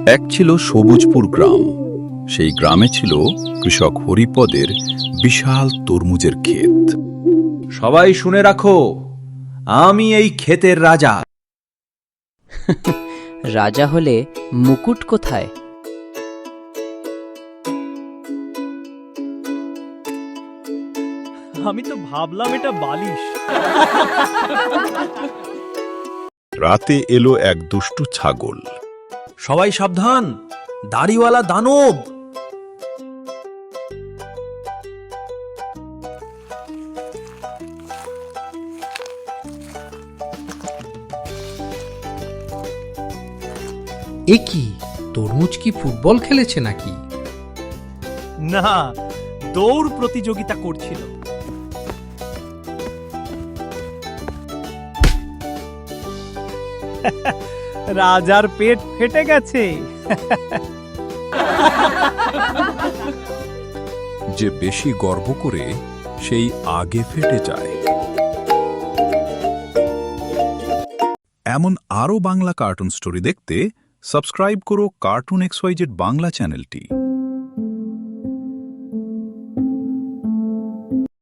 এক ছিল সবুজপুর গ্রাম। সেই গ্রামে ছিল কৃষক হরিপদের বিশাল তরমুজের ক্ষেত। সবাই শুনে রাখো, আমি এই ক্ষেতের রাজা। রাজা হলে মুকুট কোথায়? আমি তো ভাবলাম এটা বালিশ। রাতে এলো এক দুষ্টু ছাগল। সবাই সাবধান, দাড়িওয়ালা দানব। এ কি, তরমুজ কি ফুটবল খেলেছে নাকি? না, দৌড় প্রতিযোগিতা করছিল। রাজার পেট ফেটে গেছে। যে বেশি গর্ব করে সেই আগে ফেটে যায়। এমন আরও বাংলা কার্টুন স্টোরি দেখতে সাবস্ক্রাইব করো কার্টুন XYZ বাংলা চ্যানেলটি।